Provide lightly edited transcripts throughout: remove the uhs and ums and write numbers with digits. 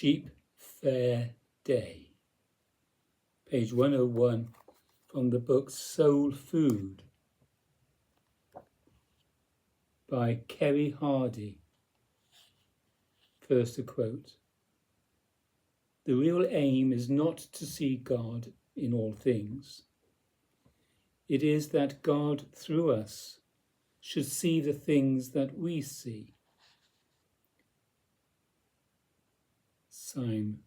Sheep Fair Day, page 101 from the book Soul Food by Kerry Hardie. First a quote. The real aim is not to see God in all things. It is that God through us should see the things that we see. Sime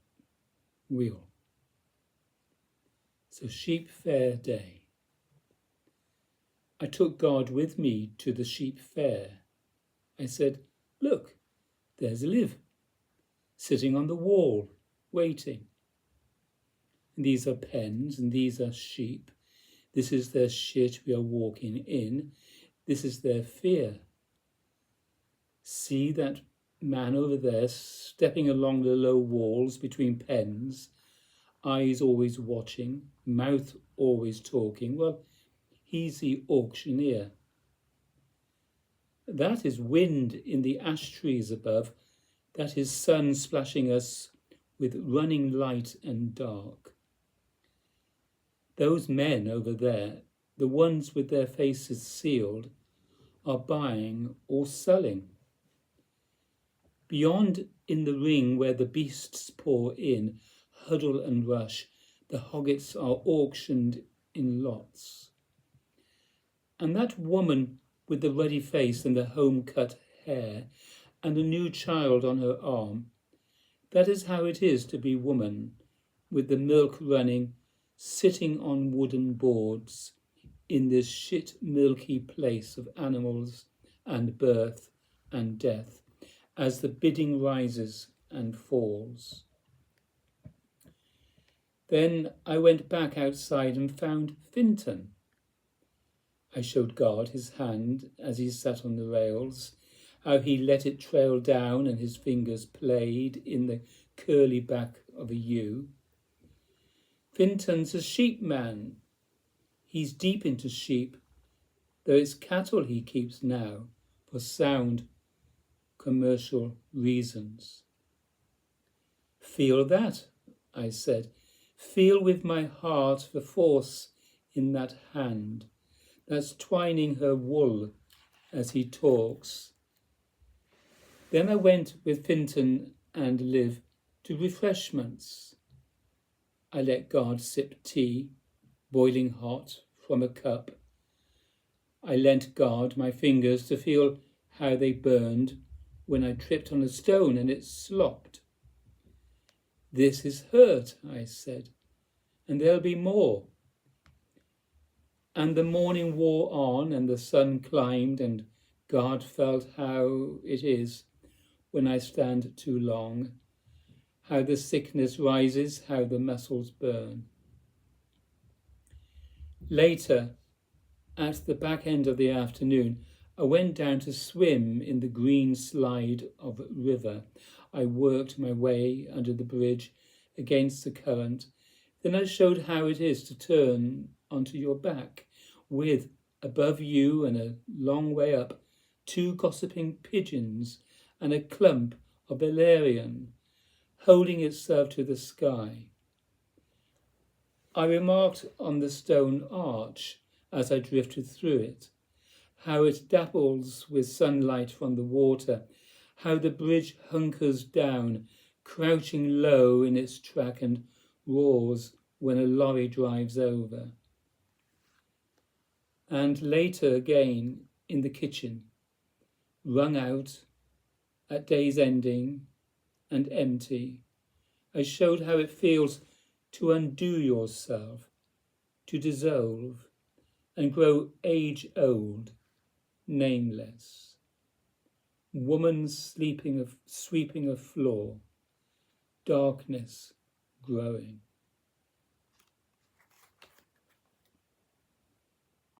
Wheel. So Sheep Fair Day. I took God with me to the sheep fair. I said, look, there's Liv, sitting on the wall, waiting. And these are pens and these are sheep. This is their shit we are walking in. This is their fear. See that man over there stepping along the low walls between pens, eyes always watching, mouth always talking. Well, he's the auctioneer. That is wind in the ash trees above. That is sun splashing us with running light and dark. Those men over there, the ones with their faces sealed, are buying or selling. Beyond in the ring where the beasts pour in, huddle and rush, the hoggets are auctioned in lots. And that woman with the ruddy face and the home-cut hair and the new child on her arm, that is how it is to be woman, with the milk running, sitting on wooden boards in this shit milky place of animals and birth and death, as the bidding rises and falls. Then I went back outside and found Finton. I showed God his hand as he sat on the rails, how he let it trail down and his fingers played in the curly back of a ewe. Finton's a sheep man. He's deep into sheep, though it's cattle he keeps now for sound commercial reasons. Feel that, I said. Feel with my heart the force in that hand that's twining her wool as he talks. Then I went with Finton and Liv to refreshments. I let God sip tea, boiling hot, from a cup. I lent God my fingers to feel how they burned when I tripped on a stone and it slopped. This is hurt, I said, and there'll be more. And the morning wore on and the sun climbed and God felt how it is when I stand too long, how the sickness rises, how the muscles burn. Later, at the back end of the afternoon, I went down to swim in the green slide of a river. I worked my way under the bridge against the current. Then I showed how it is to turn onto your back with, above you and a long way up, 2 gossiping pigeons and a clump of valerian holding itself to the sky. I remarked on the stone arch as I drifted through it, how it dapples with sunlight from the water, how the bridge hunkers down, crouching low in its track and roars when a lorry drives over. And later again in the kitchen, wrung out at day's ending and empty, I showed how it feels to undo yourself, to dissolve and grow age-old, nameless. Woman sweeping a floor, darkness growing.